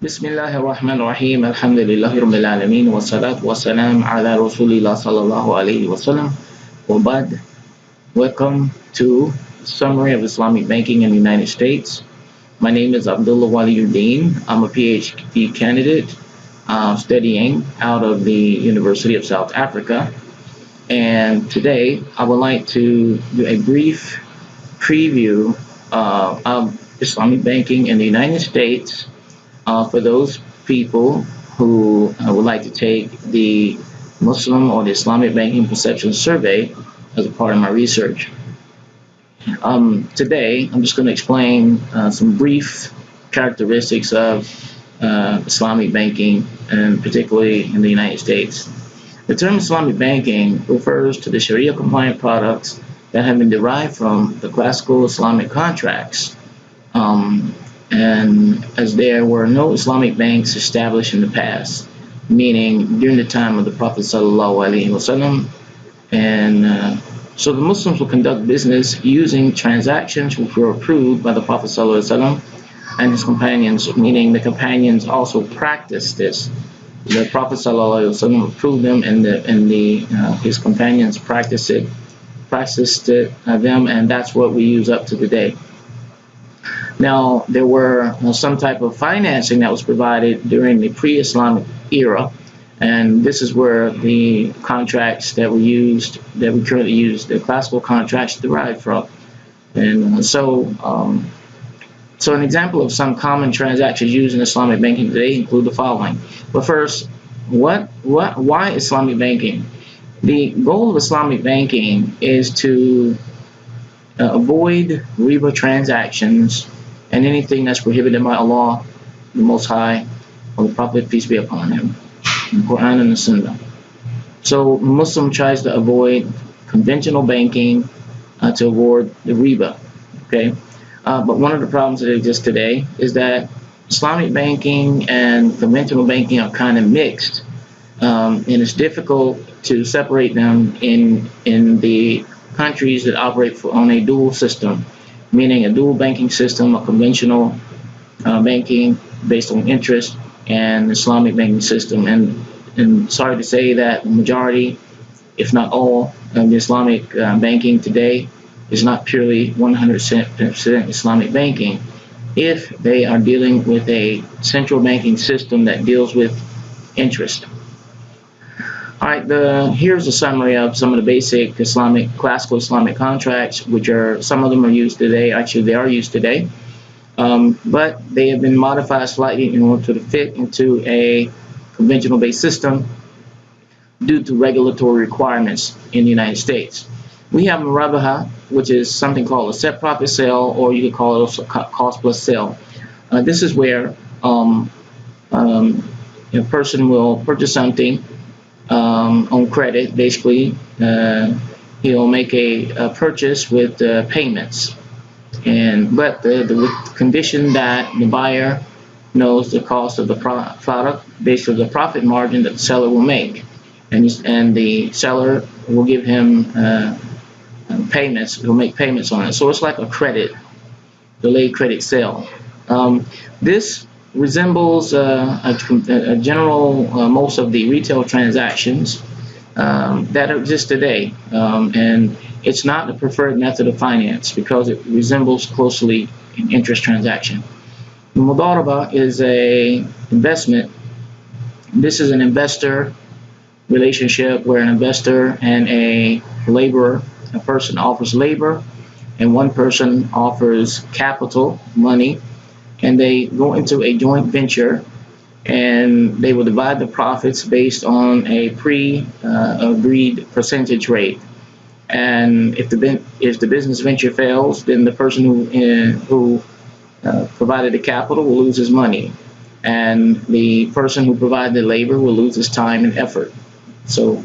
Bismillahirrahmanirrahim. Alhamdulillahirabbil alamin wassalatu wassalam ala Rasulillah sallallahu alaihi wasallam. Wabad. Welcome to Summary of Islamic Banking in the United States. My name is Abdullah Wali-Uddin. I'm a PhD candidate studying out of the University of South Africa. And today I would like to do a brief preview of Islamic banking in the United States for those people who would like to take the Muslim or the Islamic Banking Perception Survey as a part of my research. Today, I'm just going to explain some brief characteristics of Islamic banking, and particularly in the United States. The term Islamic banking refers to the Sharia-compliant products that have been derived from the classical Islamic contracts. And as there were no Islamic banks established in the past, meaning during the time of the Prophet sallallahu alaihi wasallam, and so the Muslims will conduct business using transactions which were approved by the Prophet sallallahu alaihi wasallam and his companions, meaning the companions also practiced this. The Prophet sallallahu alaihi wasallam approved them, and his companions practiced them, and that's what we use up to today. Now, there were some type of financing that was provided during the pre-Islamic era, and this is where the contracts that we currently use, the classical contracts, derived from. And so an example of some common transactions used in Islamic banking today include the following. But first, why Islamic banking? The goal of Islamic banking is to avoid riba transactions and anything that's prohibited by Allah, the Most High, or the Prophet, peace be upon him, the Quran and the Sunnah. So Muslim tries to avoid conventional banking to avoid the riba. Okay, but one of the problems that exists today is that Islamic banking and conventional banking are kind of mixed, and it's difficult to separate them in the countries that operate on a dual system, meaning a dual banking system, a conventional banking based on interest, and Islamic banking system. And sorry to say that the majority, if not all, of the Islamic banking today is not purely 100% Islamic banking if they are dealing with a central banking system that deals with interest. All right, here's a summary of some of the basic classical Islamic contracts, which some of them are used today. Actually, they are used today, but they have been modified slightly in order to fit into a conventional-based system due to regulatory requirements in the United States. We have Murabaha, which is something called a set profit sale, or you could call it also cost plus sale. This is where a person will purchase something on credit. Basically, he'll make a purchase with payments, but the condition that the buyer knows the cost of the product based on the profit margin that the seller will make, and the seller will give him payments. He'll make payments on it. So it's like a delayed credit sale. This resembles a general most of the retail transactions that exist today, and it's not the preferred method of finance because it resembles closely an interest transaction. The Mudaraba is an investment. This is an investor relationship where an investor and a laborer, a person offers labor and one person offers capital, money, and they go into a joint venture, and they will divide the profits based on a pre-agreed percentage rate. And if the business venture fails, then the person who provided the capital will lose his money, and the person who provided the labor will lose his time and effort. So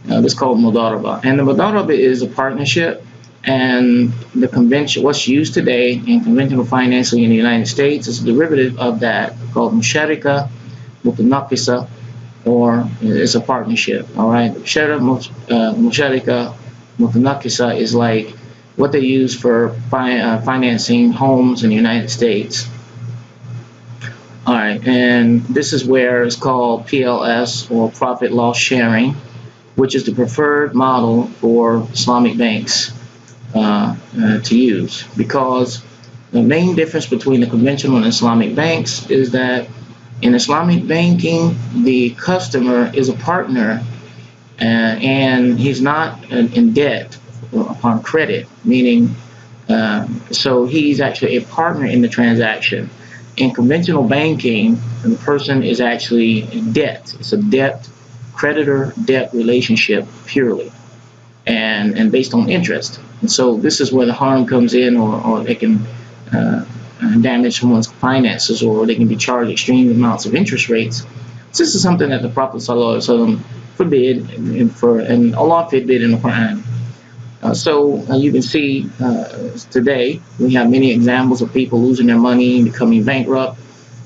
this is called Mudaraba. And the Mudaraba is a partnership. And the convention, what's used today in conventional financing in the United States, is a derivative of that called Musharika Mutanaqisa, or it's a partnership. All right, Musharika Mutanaqisa is like what they use for financing homes in the United States. All right, and this is where it's called PLS, or profit loss sharing, which is the preferred model for Islamic banks to use, because the main difference between the conventional and Islamic banks is that in Islamic banking, the customer is a partner, and he's not in debt upon credit, meaning so he's actually a partner in the transaction. In conventional banking, the person is actually in debt. It's a debt creditor-debt relationship purely, and based on interest. And so this is where the harm comes in, or they can damage someone's finances, or they can be charged extreme amounts of interest rates. This is something that the Prophet ﷺ forbid, and Allah forbid in the Quran. You can see today we have many examples of people losing their money, becoming bankrupt,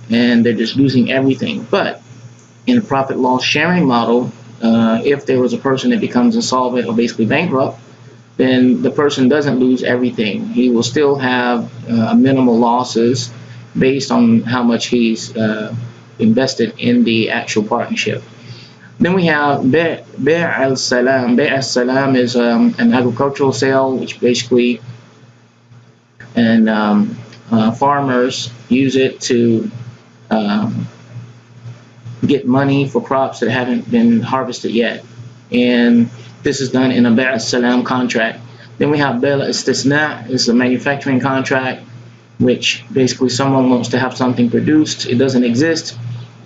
and they're just losing everything. But in the profit loss sharing model, if there was a person that becomes insolvent or basically bankrupt, then the person doesn't lose everything. He will still have minimal losses based on how much he's invested in the actual partnership. Then we have Bay' al-Salam. Bay' al-Salam is an agricultural sale, which basically, and farmers use it to get money for crops that haven't been harvested yet. And this is done in a Bay' al-Salam contract. Then we have Bay' al-Istisna. It's a manufacturing contract, which basically someone wants to have something produced. It doesn't exist,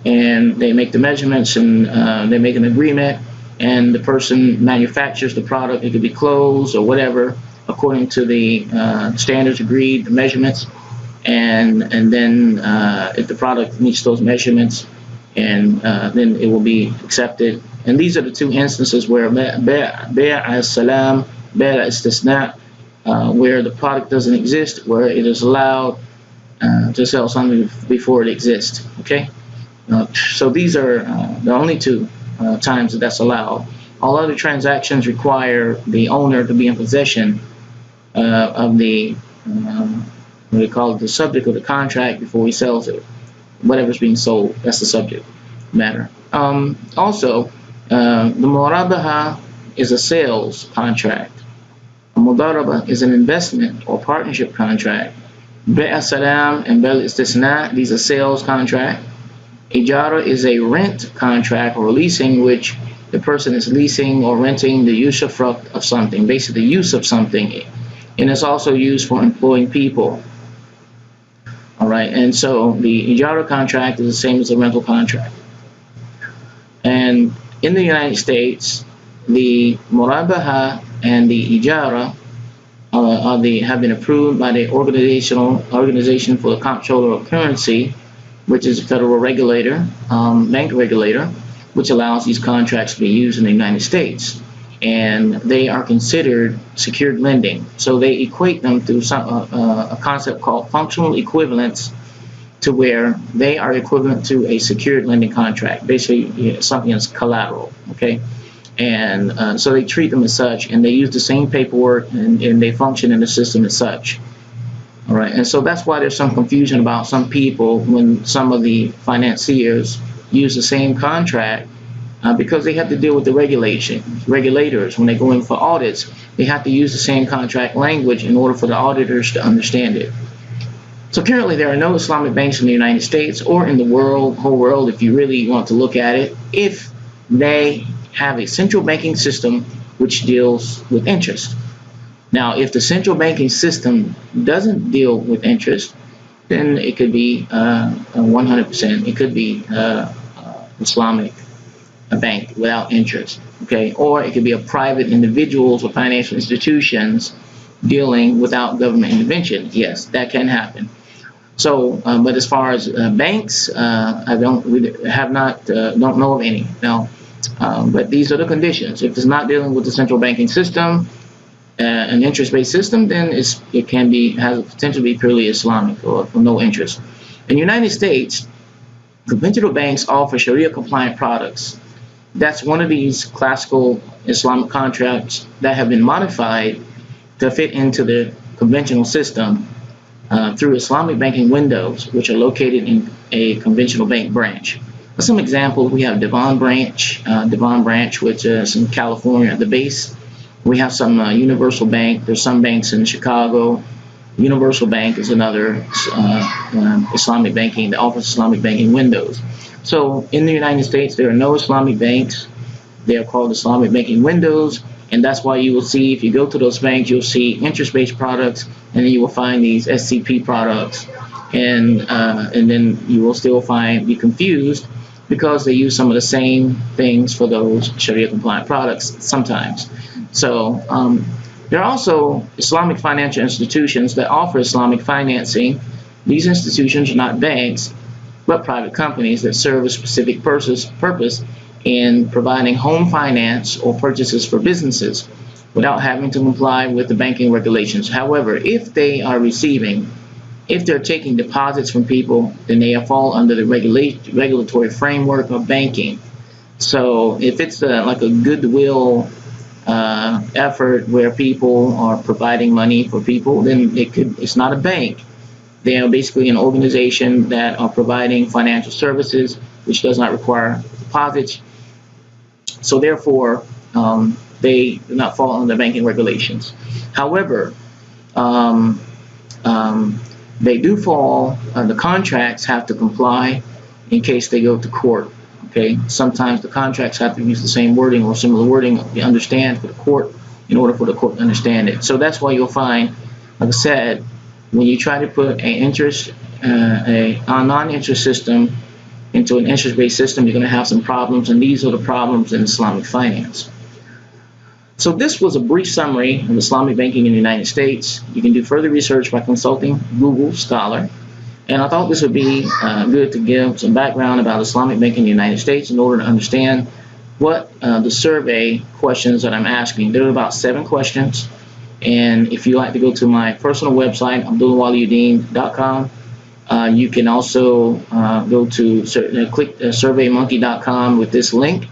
and they make the measurements, and they make an agreement, and the person manufactures the product. It could be clothes or whatever, according to the standards agreed, the measurements, and then if the product meets those measurements, and then it will be accepted. And these are the two instances where Bay' al-Salam, Bay' al-Istisna, where the product doesn't exist, where it is allowed to sell something before it exists. Okay. So these are the only two times that that's allowed. All other transactions require the owner to be in possession of the what they call it, the subject of the contract before he sells it. Whatever's being sold, that's the subject matter. Also, the Murabaha is a sales contract. A Mudaraba is an investment or partnership contract. Bay' al-Salam and Bay' al-Istisna, these are sales contract. Ijara is a rent contract or leasing, which the person is leasing or renting the usufruct of something, basically the use of something, and it's also used for employing people. All right, and so the Ijara contract is the same as a rental contract. And in the United States, the Murabaha and the Ijara have been approved by the Organization for the Comptroller of Currency, which is a federal regulator, bank regulator, which allows these contracts to be used in the United States. And they are considered secured lending. So they equate them through a concept called functional equivalence, to where they are equivalent to a secured lending contract, basically something that's collateral, okay? And so they treat them as such, and they use the same paperwork, and they function in the system as such. All right, and so that's why there's some confusion about some people when some of the financiers use the same contract, because they have to deal with the regulators. When they go in for audits, they have to use the same contract language in order for the auditors to understand it. So currently there are no Islamic banks in the United States or in the whole world, if you really want to look at it, if they have a central banking system which deals with interest. Now, if the central banking system doesn't deal with interest, then it could be 100%. It could be Islamic bank without interest, okay? Or it could be a private individuals or financial institutions dealing without government intervention. Yes, that can happen. So, but as far as banks, I don't know of any. Now, but these are the conditions. If it's not dealing with the central banking system, an interest-based system, then has the potential to be purely Islamic or no interest. In the United States, conventional banks offer Sharia-compliant products. That's one of these classical Islamic contracts that have been modified to fit into the conventional system, through Islamic banking windows, which are located in a conventional bank branch. For some examples, we have Devon branch, which is in California at the base. We have some Universal Bank. There's some banks in Chicago. Universal Bank is another Islamic banking that offers Islamic banking windows. So in the United States, there are no Islamic banks. They are called Islamic banking windows, and that's why you will see, if you go to those banks, you'll see interest-based products, and then you will find these SCP products, and then you will still be confused because they use some of the same things for those Sharia-compliant products sometimes. So there are also Islamic financial institutions that offer Islamic financing. These institutions are not banks, but private companies that serve a specific purpose in providing home finance or purchases for businesses without having to comply with the banking regulations. However, if they're taking deposits from people, then they fall under the regulatory framework of banking. So if it's like a goodwill effort where people are providing money for people, then it's not a bank. They are basically an organization that are providing financial services, which does not require deposits. So therefore, they do not fall under banking regulations. However, they do fall, the contracts have to comply in case they go to court. Okay, sometimes the contracts have to use the same wording or similar wording you understand for the court in order for the court to understand it. So that's why you'll find, like I said, when you try to put a non-interest system into an interest-based system, you're going to have some problems, and these are the problems in Islamic finance. So this was a brief summary of Islamic banking in the United States. You can do further research by consulting Google Scholar. And I thought this would be good to give some background about Islamic banking in the United States in order to understand what the survey questions that I'm asking. There are about 7 questions. And if you like to go to my personal website, Wali-Uddin.com, you can also go to click surveymonkey.com with this link,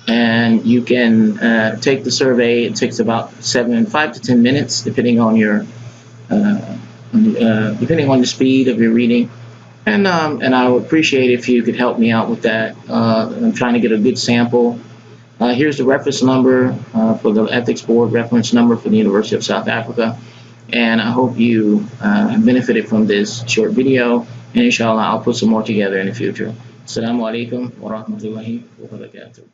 and you can take the survey. It takes about 5 to 10 minutes, depending on your speed of your reading. And I would appreciate if you could help me out with that. I'm trying to get a good sample. Here's the reference number for the Ethics Board reference number for the University of South Africa. And I hope you have benefited from this short video. And inshallah, I'll put some more together in the future. Assalamu alaikum wa rahmatullahi wa barakatuh.